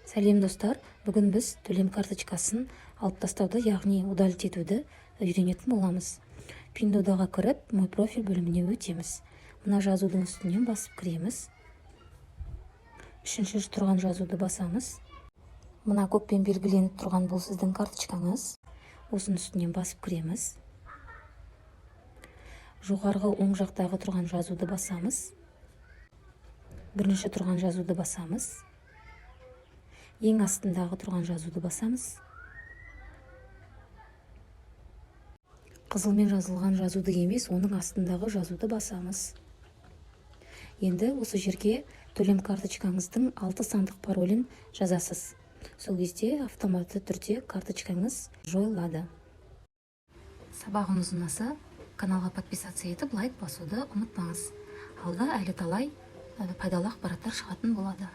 Сәлем достар, бүгін біз төлем карточкасын алып тастауды, яғни удалить етуді үйренетін боламыз. Пиндодаға кіріп, мой профиль бөліміне өтеміз. Мына жазудың үстінен басып кіреміз. Үшінші тұрған жазуды басамыз. Мына көкпен белгіленіп тұрған бұл сіздің карточкаңыз. Осының үстінен басып кіреміз. Жоғарғы оң жақтағы тұрған жазуды басамыз. Бірінші тұрған жазуды басамыз. Ең астындағы тұрған жазуды басамыз. Қызылмен жазылған жазуды емес, оның астындағы жазуды басамыз. Енді осы жерге төлем карточкаңыздың 6 сандық паролін жазасыз. Сол кезде автоматты түрде карточкаңыз жойылады. Сабағымыз ұнаса, каналға подписаться етіп, лайк басуды ұмытпаңыз. Алда әлі талай пайдалы ақпараттар шығатын болады.